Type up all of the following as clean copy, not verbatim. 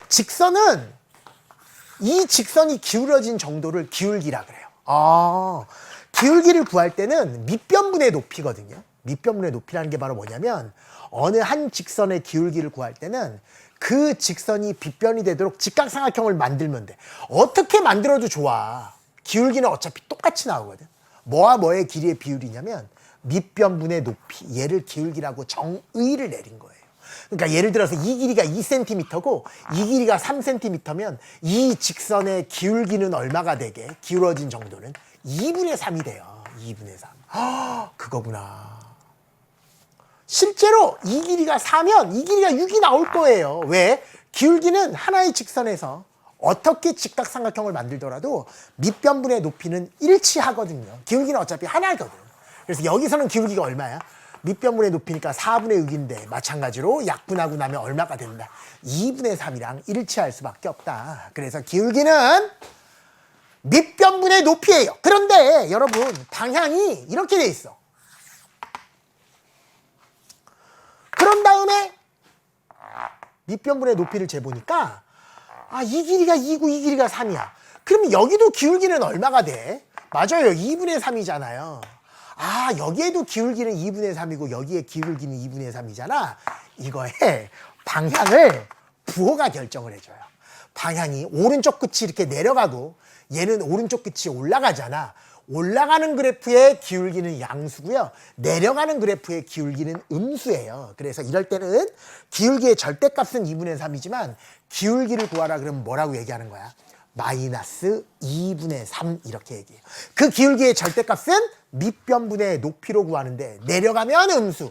직선은 이 직선이 기울어진 정도를 기울기라 그래요. 기울기를 구할 때는 밑변분의 높이거든요. 밑변분의 높이라는 게 바로 뭐냐면 어느 한 직선의 기울기를 구할 때는 그 직선이 빗변이 되도록 직각삼각형을 만들면 돼. 어떻게 만들어도 좋아. 기울기는 어차피 똑같이 나오거든. 뭐와 뭐의 길이의 비율이냐면 밑변분의 높이, 얘를 기울기라고 정의를 내린 거예요. 그러니까 예를 들어서 이 길이가 2cm고 이 길이가 3cm면 이 직선의 기울기는 얼마가 되게? 기울어진 정도는 2분의 3이 돼요. 2분의 3. 그거구나. 실제로 이 길이가 4면 이 길이가 6이 나올 거예요. 왜? 기울기는 하나의 직선에서 어떻게 직각삼각형을 만들더라도 밑변분의 높이는 일치하거든요. 기울기는 어차피 하나거든. 그래서 여기서는 기울기가 얼마야? 밑변분의 높이니까 4분의 6인데 마찬가지로 약분하고 나면 얼마가 된다? 2분의 3이랑 일치할 수밖에 없다. 그래서 기울기는 밑변분의 높이예요. 그런데 여러분 방향이 이렇게 돼 있어. 그런 다음에 밑변분의 높이를 재보니까 이 길이가 2고 이 길이가 3이야. 그러면 여기도 기울기는 얼마가 돼? 맞아요. 2분의 3이잖아요. 여기에도 기울기는 2분의 3이고 여기에 기울기는 2분의 3이잖아. 이거의 방향을 부호가 결정을 해줘요. 방향이 오른쪽 끝이 이렇게 내려가고 얘는 오른쪽 끝이 올라가잖아. 올라가는 그래프의 기울기는 양수고요. 내려가는 그래프의 기울기는 음수예요. 그래서 이럴 때는 기울기의 절대값은 2분의 3이지만 기울기를 구하라 그러면 뭐라고 얘기하는 거야? 마이너스 2분의 3 이렇게 얘기해요. 그 기울기의 절대값은 밑변분의 높이로 구하는데 내려가면 음수.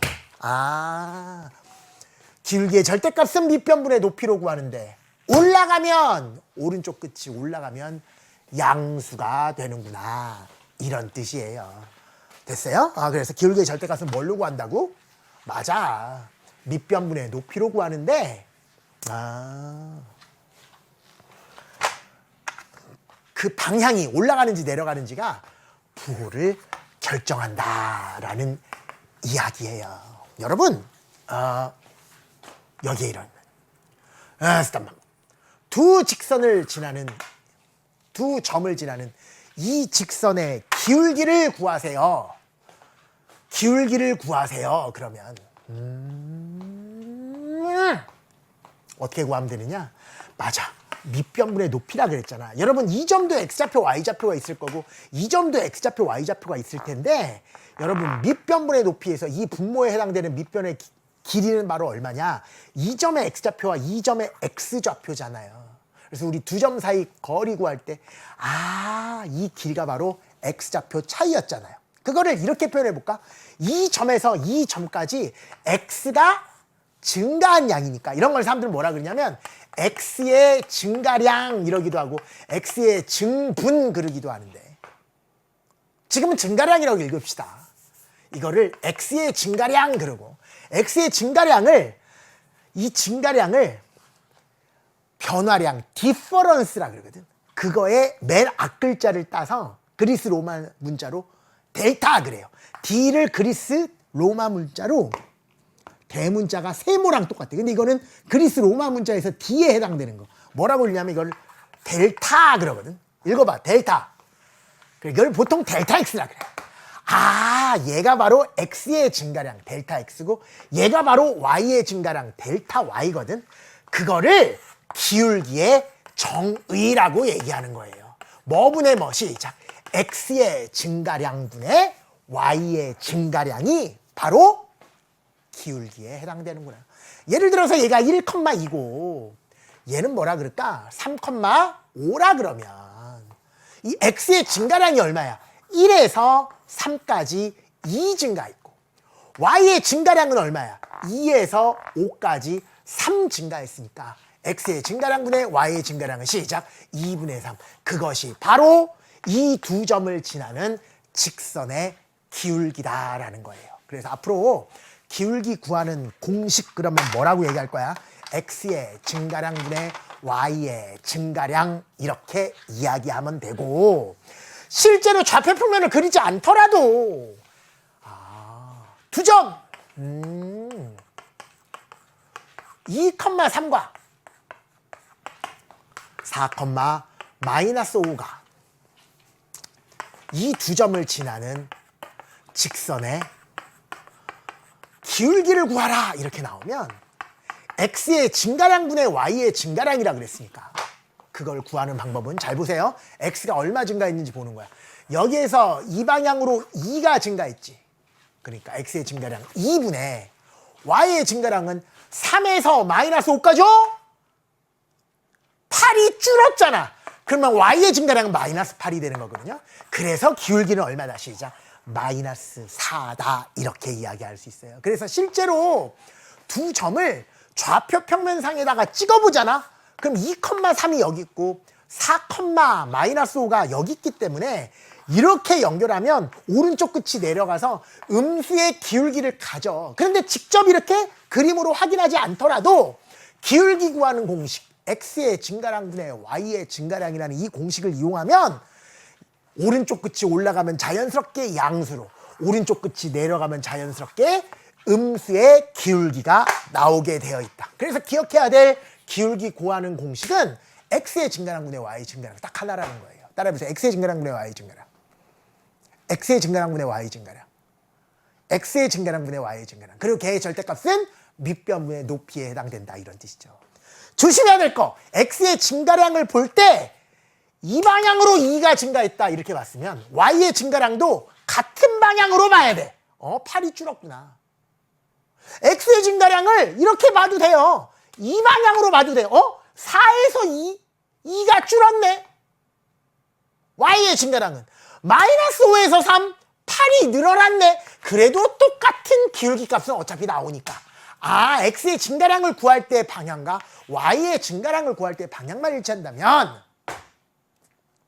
기울기의 절대값은 밑변분의 높이로 구하는데 올라가면 오른쪽 끝이 올라가면 양수가 되는구나. 이런 뜻이에요. 됐어요? 그래서 기울기의 절대값은 뭘로 구한다고? 맞아. 밑변분의 높이로 구하는데 그 방향이 올라가는지 내려가는지가 부호를 결정한다라는 이야기예요. 여러분, 여기에 이런 잠깐만. 두 점을 지나는 이 직선의 기울기를 구하세요. 기울기를 구하세요. 그러면 어떻게 구하면 되느냐? 맞아. 밑변분의 높이라 그랬잖아. 여러분 이 점도 x좌표 y좌표가 있을 거고 이 점도 x좌표 y좌표가 있을 텐데 여러분 밑변분의 높이에서 이 분모에 해당되는 밑변의 길이는 바로 얼마냐? 이 점의 x좌표와 이 점의 x좌표잖아요. 그래서 우리 두 점 사이 거리 구할 때 이 길이가 바로 x좌표 차이였잖아요. 그거를 이렇게 표현해 볼까? 이 점에서 이 점까지 x가 증가한 양이니까 이런 걸 사람들은 뭐라 그러냐면 x의 증가량 이러기도 하고 x의 증분 그러기도 하는데 지금은 증가량이라고 읽읍시다. 이거를 x의 증가량 그러고 x의 증가량을 이 증가량을 변화량 디퍼런스라 그러거든. 그거의 맨 앞글자를 따서 그리스 로마 문자로 델타 그래요. D를 그리스 로마 문자로 대문자가 세모랑 똑같아. 근데 이거는 그리스 로마 문자에서 D에 해당되는 거. 뭐라고 읽냐면 이걸 델타 그러거든. 읽어봐. 델타. 이걸 보통 델타 X라 그래. 얘가 바로 X의 증가량 델타 X고 얘가 바로 Y의 증가량 델타 Y거든. 그거를 기울기의 정의라고 얘기하는 거예요. 뭐분의 뭐 시작. X의 증가량분의 Y의 증가량이 바로 기울기에 해당되는구나. 예를 들어서 얘가 1,2고 얘는 뭐라 그럴까? 3,5라 그러면 이 X의 증가량이 얼마야? 1에서 3까지 2 증가했고 Y의 증가량은 얼마야? 2에서 5까지 3 증가했으니까 X의 증가량분의 Y의 증가량은 시작 2분의 3. 그것이 바로 이 두 점을 지나는 직선의 기울기다라는 거예요. 그래서 앞으로 기울기 구하는 공식 그러면 뭐라고 얘기할 거야? X의 증가량분의 Y의 증가량 이렇게 이야기하면 되고 실제로 좌표평면을 그리지 않더라도 두 점 2,3과 4, 마이너스 5가 이 두 점을 지나는 직선의 기울기를 구하라 이렇게 나오면 x의 증가량분의 y의 증가량이라 그랬으니까 그걸 구하는 방법은 잘 보세요. x가 얼마 증가했는지 보는 거야. 여기에서 이 방향으로 2가 증가했지. 그러니까 x의 증가량 2분의 y의 증가량은 3에서 마이너스 5까지요? 8이 줄었잖아. 그러면 y의 증가량은 마이너스 8이 되는 거거든요. 그래서 기울기는 얼마다? 시작. 마이너스 4다. 이렇게 이야기할 수 있어요. 그래서 실제로 두 점을 좌표 평면상에다가 찍어보잖아. 그럼 2,3이 여기 있고 4, 마이너스 5가 여기 있기 때문에 이렇게 연결하면 오른쪽 끝이 내려가서 음수의 기울기를 가져. 그런데 직접 이렇게 그림으로 확인하지 않더라도 기울기 구하는 공식 x의 증가량분의 y의 증가량이라는 이 공식을 이용하면 오른쪽 끝이 올라가면 자연스럽게 양수로, 오른쪽 끝이 내려가면 자연스럽게 음수의 기울기가 나오게 되어 있다. 그래서 기억해야 될 기울기 구하는 공식은 x의 증가량분의 y의 증가량 딱 하나라는 거예요. 따라해보세요. x의 증가량분의 y의 증가량, x의 증가량분의 y의 증가량, x의 증가량분의 y의 증가량. 그리고 걔의 절대값은 밑변분의 높이에 해당된다. 이런 뜻이죠. 조심해야 될 거, x의 증가량을 볼 때 이 방향으로 2가 증가했다 이렇게 봤으면 y의 증가량도 같은 방향으로 봐야 돼. 8이 줄었구나. x의 증가량을 이렇게 봐도 돼요. 이 방향으로 봐도 돼요. 4에서 2가 줄었네. y의 증가량은 마이너스 5에서 3, 8이 늘어났네. 그래도 똑같은 기울기 값은 어차피 나오니까. x의 증가량을 구할 때 방향과 y의 증가량을 구할 때 방향만 일치한다면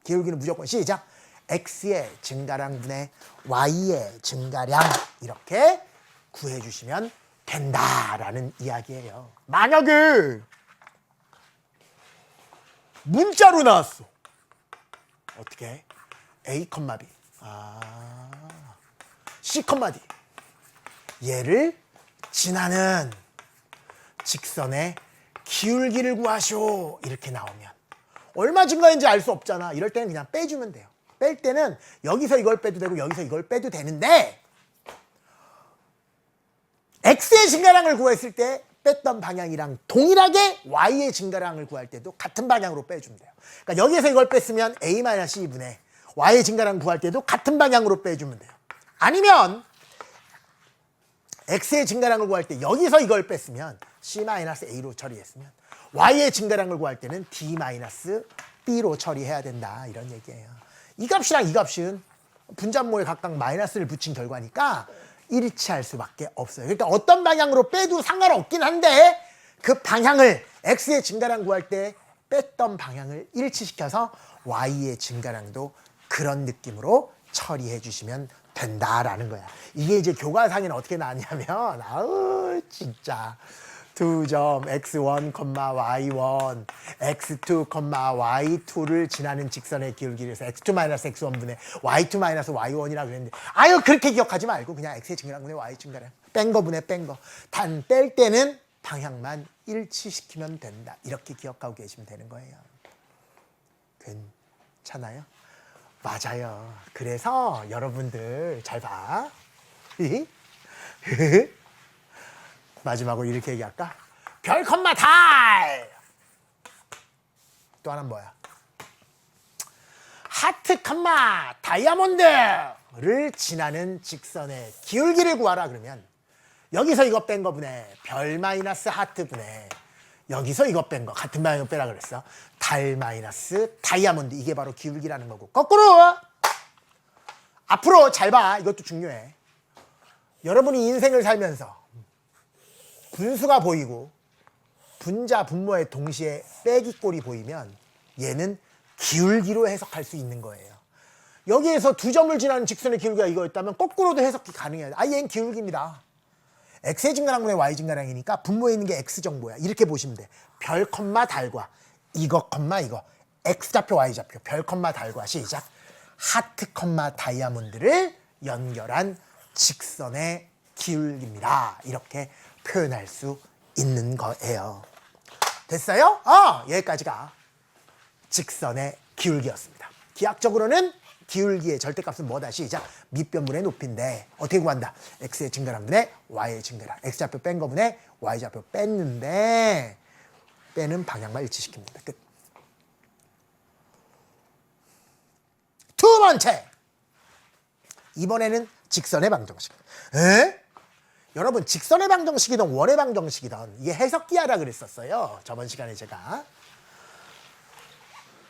기울기는 무조건 시작. x의 증가량분의 y의 증가량 이렇게 구해주시면 된다라는 이야기예요. 만약에 문자로 나왔어. 어떻게? a, b c, d 얘를 지나는 직선의 기울기를 구하시오 이렇게 나오면 얼마 증가인지 알 수 없잖아. 이럴 때는 그냥 빼주면 돼요. 뺄 때는 여기서 이걸 빼도 되고 여기서 이걸 빼도 되는데 x의 증가량을 구했을 때 뺐던 방향이랑 동일하게 y의 증가량을 구할 때도 같은 방향으로 빼주면 돼요. 그러니까 여기에서 이걸 뺐으면 a-c분의 y의 증가량 구할 때도 같은 방향으로 빼주면 돼요. 아니면 x의 증가량을 구할 때 여기서 이걸 뺐으면 c-a로 처리했으면 y의 증가량을 구할 때는 d-b로 처리해야 된다. 이런 얘기예요. 이 값이랑 이 값은 분자모에 각각 마이너스를 붙인 결과니까 일치할 수밖에 없어요. 그러니까 어떤 방향으로 빼도 상관없긴 한데 그 방향을 x의 증가량 구할 때 뺐던 방향을 일치시켜서 y의 증가량도 그런 느낌으로 처리해 주시면 된다라는 거야. 이게 이제 교과상에는 어떻게 나왔냐면 아우 진짜 두 점 x1, y1, x2, y2를 지나는 직선의 기울기를 해서 x2-x1분의 y2-y1이라 그랬는데 아유 그렇게 기억하지 말고 그냥 x의 증가량분의 y 증가량 뺀 거분의 뺀 거. 단 뺄 때는 방향만 일치시키면 된다. 이렇게 기억하고 계시면 되는 거예요. 괜찮아요? 맞아요. 그래서 여러분들 잘 봐. 마지막으로 이렇게 얘기할까? 별, 달! 또 하나는 뭐야? 하트, 다이아몬드를 지나는 직선의 기울기를 구하라 그러면 여기서 이거 뺀 거분의 별 마이너스 하트 분의 여기서 이거 뺀 거 같은 방향으로 빼라 그랬어. 달 마이너스 다이아몬드 이게 바로 기울기라는 거고 거꾸로 앞으로 잘 봐. 이것도 중요해. 여러분이 인생을 살면서 분수가 보이고 분자, 분모에 동시에 빼기꼴이 보이면 얘는 기울기로 해석할 수 있는 거예요. 여기에서 두 점을 지나는 직선의 기울기가 이거였다면 거꾸로도 해석이 가능해요. 얘는 기울기입니다. x의 증가량분의 y 증가량이니까 분모에 있는 게 x 정보야. 이렇게 보시면 돼. 별, 달과 이거, 이거 x좌표, y좌표, 별, 달과 시작. 하트, 다이아몬드를 연결한 직선의 기울기입니다. 이렇게 표현할 수 있는 거예요. 됐어요? 여기까지가 직선의 기울기였습니다. 기하학적으로는 기울기의 절대값은 뭐다? 시작. 밑변분의 높이인데 어떻게 구한다? x의 증가량분의 y의 증가량. x좌표 뺀 거분의 y좌표 뺐는데 빼는 방향만 일치시킵니다. 끝. 두 번째. 이번에는 직선의 방정식. 여러분 직선의 방정식이든 원의 방정식이든 이게 해석기하라 그랬었어요. 저번 시간에 제가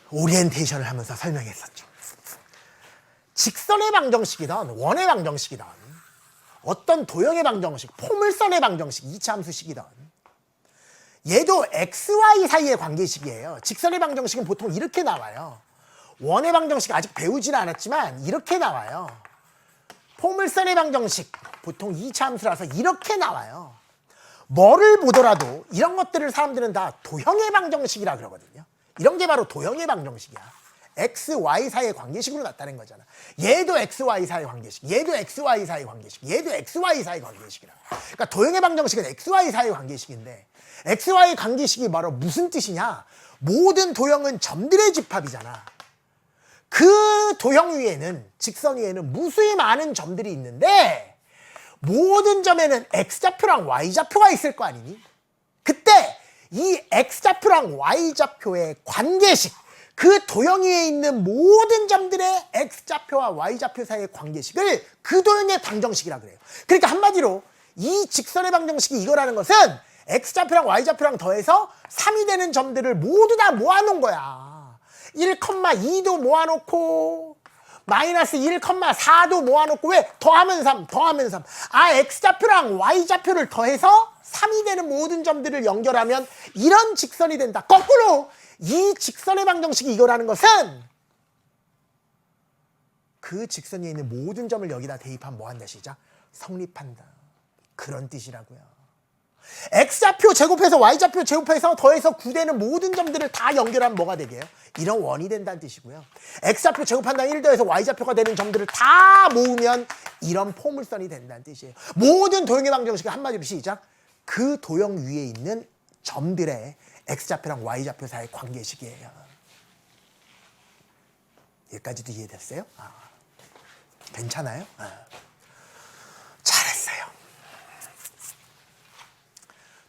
오리엔테이션을 하면서 설명했었죠. 직선의 방정식이든 원의 방정식이든 어떤 도형의 방정식, 포물선의 방정식, 이차함수식이든 얘도 x, y 사이의 관계식이에요. 직선의 방정식은 보통 이렇게 나와요. 원의 방정식 아직 배우지는 않았지만 이렇게 나와요. 포물선의 방정식 보통 이차함수라서 이렇게 나와요. 뭐를 보더라도 이런 것들을 사람들은 다 도형의 방정식이라 그러거든요. 이런 게 바로 도형의 방정식이야. x, y 사이의 관계식으로 나타낸 거잖아. 얘도 x, y 사이의 관계식, 얘도 x, y 사이의 관계식, 얘도 x, y 사이의 관계식이라. 그러니까 도형의 방정식은 x, y 사이의 관계식인데 x, y 관계식이 바로 무슨 뜻이냐? 모든 도형은 점들의 집합이잖아. 그 도형 위에는, 직선 위에는 무수히 많은 점들이 있는데 모든 점에는 x좌표랑 y좌표가 있을 거 아니니? 그때 이 x좌표랑 y좌표의 관계식, 그 도형 위에 있는 모든 점들의 x좌표와 y좌표 사이의 관계식을 그 도형의 방정식이라 그래요. 그러니까 한마디로 이 직선의 방정식이 이거라는 것은 x좌표랑 y좌표랑 더해서 3이 되는 점들을 모두 다 모아놓은 거야. 1,2도 모아놓고 마이너스 1,4도 모아놓고 왜? 더하면 3, 더하면 3. 아, x좌표랑 y좌표를 더해서 3이 되는 모든 점들을 연결하면 이런 직선이 된다. 거꾸로 이 직선의 방정식이 이거라는 것은 그 직선 위에 있는 모든 점을 여기다 대입하면 뭐한다? 시작. 성립한다. 그런 뜻이라고요. x좌표 제곱해서 y좌표 제곱해서 더해서 9되는 모든 점들을 다 연결하면 뭐가 되게요? 이런 원이 된다는 뜻이고요. x좌표 제곱한다 1 더해서 y좌표가 되는 점들을 다 모으면 이런 포물선이 된다는 뜻이에요. 모든 도형의 방정식은 한마디로 시작. 그 도형 위에 있는 점들의 x좌표랑 y좌표 사이의 관계식이에요. 여기까지도 이해됐어요? 괜찮아요? 잘했어요.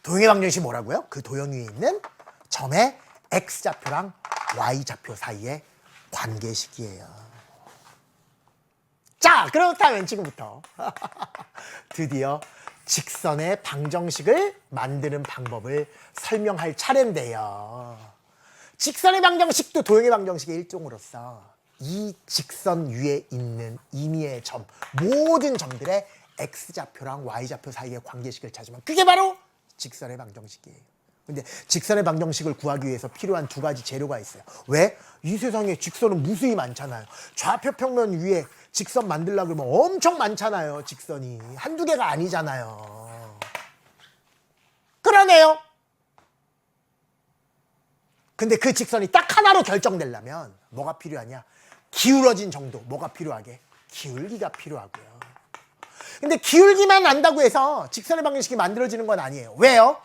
도형의 방정식이 뭐라고요? 그 도형 위에 있는 점의 x좌표랑 y좌표 사이의 관계식이에요. 자, 그렇다면 지금부터 드디어 직선의 방정식을 만드는 방법을 설명할 차례인데요. 직선의 방정식도 도형의 방정식의 일종으로서 이 직선 위에 있는 임의의 점, 모든 점들의 x좌표랑 y좌표 사이의 관계식을 찾으면 그게 바로 직선의 방정식이에요. 근데 직선의 방정식을 구하기 위해서 필요한 두 가지 재료가 있어요. 왜? 이 세상에 직선은 무수히 많잖아요. 좌표 평면 위에 직선 만들려고 그러면 엄청 많잖아요. 직선이 한두 개가 아니잖아요. 그러네요. 근데 그 직선이 딱 하나로 결정되려면 뭐가 필요하냐? 기울어진 정도. 뭐가 필요하게? 기울기가 필요하고요. 근데 기울기만 안다고 해서 직선의 방정식이 만들어지는 건 아니에요. 왜요?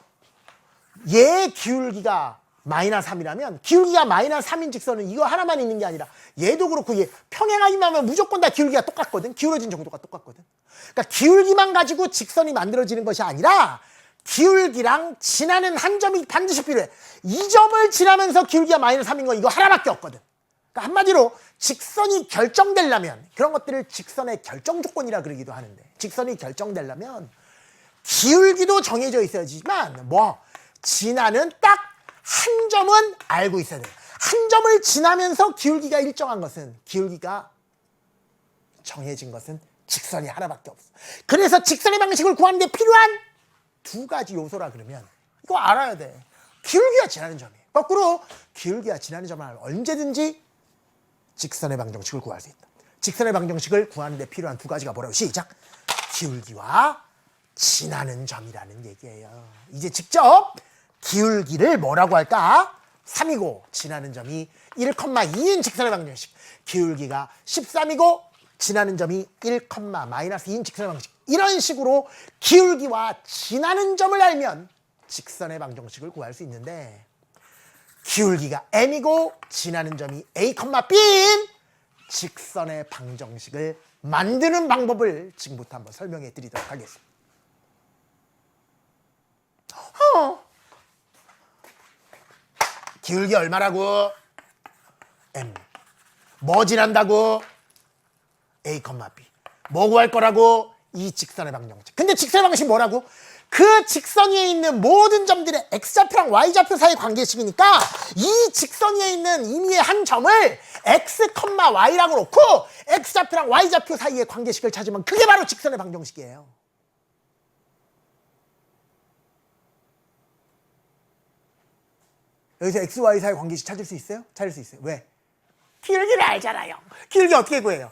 얘 기울기가 마이너스 3이라면 기울기가 마이너스 3인 직선은 이거 하나만 있는 게 아니라 얘도 그렇고 얘 평행하기만 하면 무조건 다 기울기가 똑같거든. 기울어진 정도가 똑같거든. 그러니까 기울기만 가지고 직선이 만들어지는 것이 아니라 기울기랑 지나는 한 점이 반드시 필요해. 이 점을 지나면서 기울기가 마이너스 3인 건 이거 하나밖에 없거든. 그러니까 한마디로 직선이 결정되려면 그런 것들을 직선의 결정 조건이라 그러기도 하는데 직선이 결정되려면 기울기도 정해져 있어야지만 뭐 지나는 딱 한 점은 알고 있어야 돼요. 한 점을 지나면서 기울기가 일정한 것은 기울기가 정해진 것은 직선이 하나밖에 없어. 그래서 직선의 방식을 구하는 데 필요한 두 가지 요소라 그러면 이거 알아야 돼. 기울기가 지나는 점이에요. 거꾸로 기울기가 지나는 점을 알면 언제든지 직선의 방정식을 구할 수 있다. 직선의 방정식을 구하는 데 필요한 두 가지가 뭐라고? 시작! 기울기와 지나는 점이라는 얘기예요. 이제 직접 기울기를 뭐라고 할까? 3이고 지나는 점이 1,2인 직선의 방정식. 기울기가 13이고 지나는 점이 1,-2인 직선의 방정식. 이런 식으로 기울기와 지나는 점을 알면 직선의 방정식을 구할 수 있는데 기울기가 m이고 지나는 점이 a, b인 직선의 방정식을 만드는 방법을 지금부터 한번 설명해 드리도록 하겠습니다. 기울기 얼마라고? m. 뭐 지난다고? a, b. 뭐 구할 거라고? 이 직선의 방정식. 근데 직선의 방정식이 뭐라고? 그 직선 위에 있는 모든 점들의 x좌표랑 y좌표 사이 관계식이니까 이 직선 위에 있는 임의의 한 점을 x, y라고 놓고 x좌표랑 y좌표 사이의 관계식을 찾으면 그게 바로 직선의 방정식이에요. 여기서 x, y 사이 관계식 찾을 수 있어요? 찾을 수 있어요. 왜? 기울기를 알잖아요. 기울기 어떻게 구해요?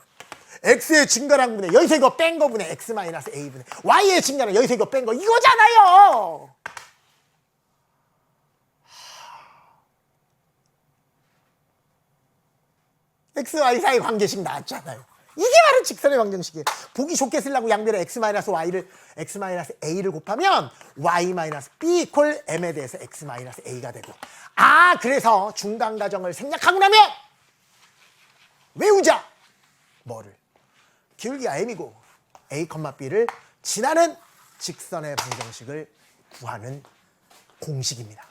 x의 증가량 분의 여기서 이거 뺀 거 분의 x 마이너스 a 분의 y의 증가량 여기서 이거 뺀 거 이거잖아요. x, y 사이 관계식 나왔잖아요. 이게 바로 직선의 방정식이에요. 보기 좋게 쓰려고 양변에 x 마이너스 a를 곱하면 y 마이너스 b 이퀄 m에 대해서 x 마이너스 a가 되고, 그래서 중간 가정을 생략하고 나면 외우자. 뭐를? 기울기가 m이고 a, b를 지나는 직선의 방정식을 구하는 공식입니다.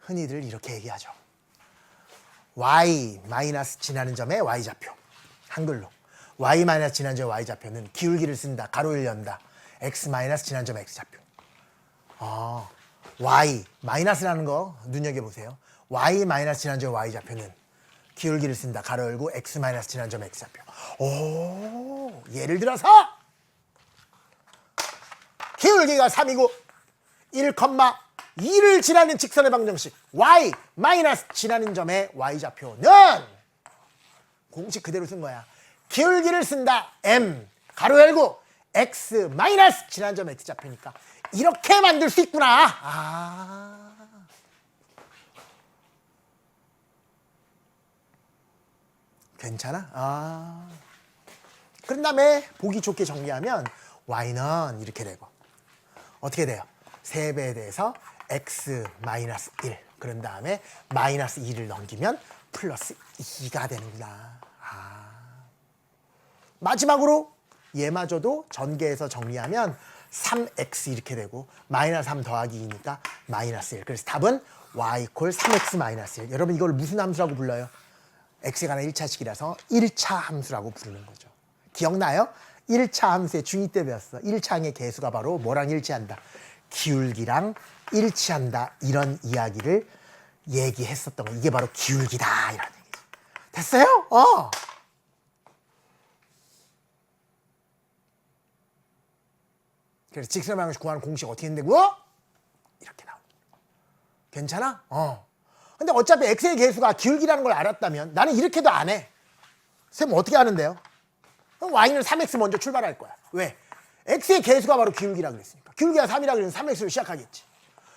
흔히들 이렇게 얘기하죠. y 마이너스 지나는 점의 y좌표. 한글로 y 마이너스 지나는 점의 y좌표는 기울기를 쓴다. 가로를 연다. x 마이너스 지나는 점의 x좌표. y 마이너스라는 거 눈여겨보세요. y 마이너스 지나는 점의 y좌표는 기울기를 쓴다. 가로 열고 x 마이너스 지나는 점의 x좌표. 예를 들어서 기울기가 3이고 1,2를 지나는 직선의 방정식 y 마이너스 지나는 점의 y좌표는 공식 그대로 쓴 거야. 기울기를 쓴다. m 가로 열고 x 마이너스 지나는 점의 x좌표니까 이렇게 만들 수 있구나. 괜찮아? 그런 다음에 보기 좋게 정리하면 y는 이렇게 되고 어떻게 돼요? 3배에 대해서 x 마이너스 1 그런 다음에 마이너스 2를 넘기면 플러스 2가 되는구나. 마지막으로 얘마저도 전개해서 정리하면 3x 이렇게 되고 마이너스 3 더하기 2니까 마이너스 1. 그래서 답은 y 이퀄 3x 마이너스 1. 여러분 이걸 무슨 함수라고 불러요? x에 관한 1차식이라서 1차 함수라고 부르는 거죠. 기억나요? 1차 함수의 중2 때 배웠어. 1차항의 개수가 바로 뭐랑 일치한다? 기울기랑 일치한다. 이런 이야기를 얘기했었던 거. 이게 바로 기울기다. 이런 얘기죠. 됐어요? 그래서 직선의 방정식 구하는 공식 어떻게 된다고? 이렇게 나옵니다. 괜찮아? 근데 어차피 x의 개수가 기울기라는 걸 알았다면 나는 이렇게도 안 해. 쌤 어떻게 하는데요? 그럼 y는 3x 먼저 출발할 거야. 왜? x의 개수가 바로 기울기라고 그랬으니까. 기울기가 3이라고 그러면 3x로 시작하겠지.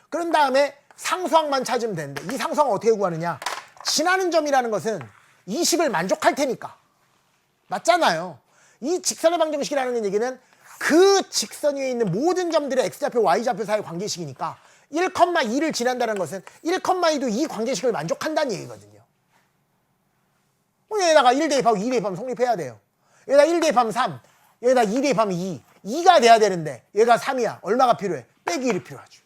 그런 다음에 상수항만 찾으면 되는데 이 상수항 어떻게 구하느냐? 지나는 점이라는 것은 이 식을 만족할 테니까. 맞잖아요. 이 직선의 방정식이라는 얘기는 그 직선 위에 있는 모든 점들의 x좌표, y좌표 사이 관계식이니까 1,2를 지난다는 것은 1,2도 이 관계식을 만족한다는 얘기거든요. 여기다가 1 대입하고 2 대입하면 성립해야 돼요. 여기다 1 대입하면 3, 여기다 2 대입하면 2. 2가 돼야 되는데 얘가 3이야. 얼마가 필요해? 빼기 1이 필요하죠.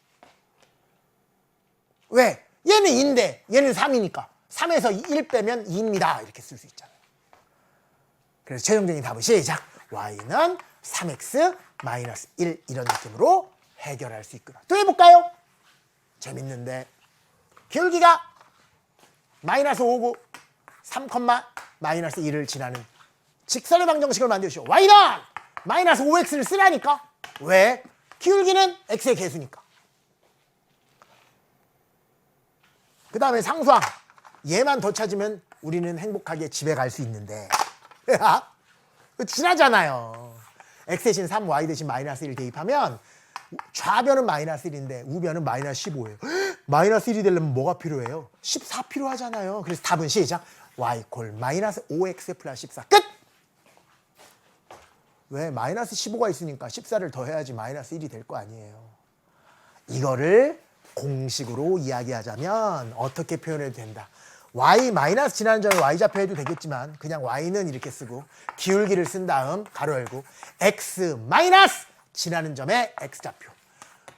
왜? 얘는 2인데 얘는 3이니까 3에서 1 빼면 2입니다. 이렇게 쓸 수 있잖아요. 그래서 최종적인 답은 시작. y는 3x 마이너스 1 이런 느낌으로 해결할 수 있구나. 또 해볼까요? 재밌는데 기울기가 마이너스 5고 3, 마이너스 1을 지나는 직선의 방정식을 만드시오. y는 마이너스 5x를 쓰라니까. 왜? 기울기는 x의 개수니까. 그 다음에 상수항. 얘만 더 찾으면 우리는 행복하게 집에 갈 수 있는데 지나잖아요. x 대신 3, y 대신 마이너스 1 대입하면 좌변은 마이너스 1인데 우변은 마이너스 15예요. 마이너스 1이 되려면 뭐가 필요해요? 14 필요하잖아요. 그래서 답은 시작. y 콜 마이너스 5x 플러스 14. 끝! 왜? 마이너스 15가 있으니까 14를 더해야지 마이너스 1이 될 거 아니에요. 이거를 공식으로 이야기하자면 어떻게 표현해도 된다. y 마이너스 지나는 점에 y좌표 해도 되겠지만 그냥 y는 이렇게 쓰고 기울기를 쓴 다음 가로 열고 x 마이너스 지나는 점에 x좌표.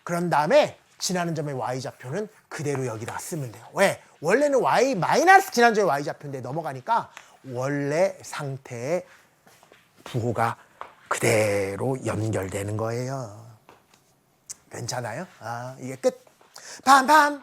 그런 다음에 지나는 점의 y좌표는 그대로 여기다 쓰면 돼요. 왜? 원래는 y 마이너스 지나는 점의 y좌표인데 넘어가니까 원래 상태의 부호가 그대로 연결되는 거예요. 괜찮아요? 이게 끝. 팜팜.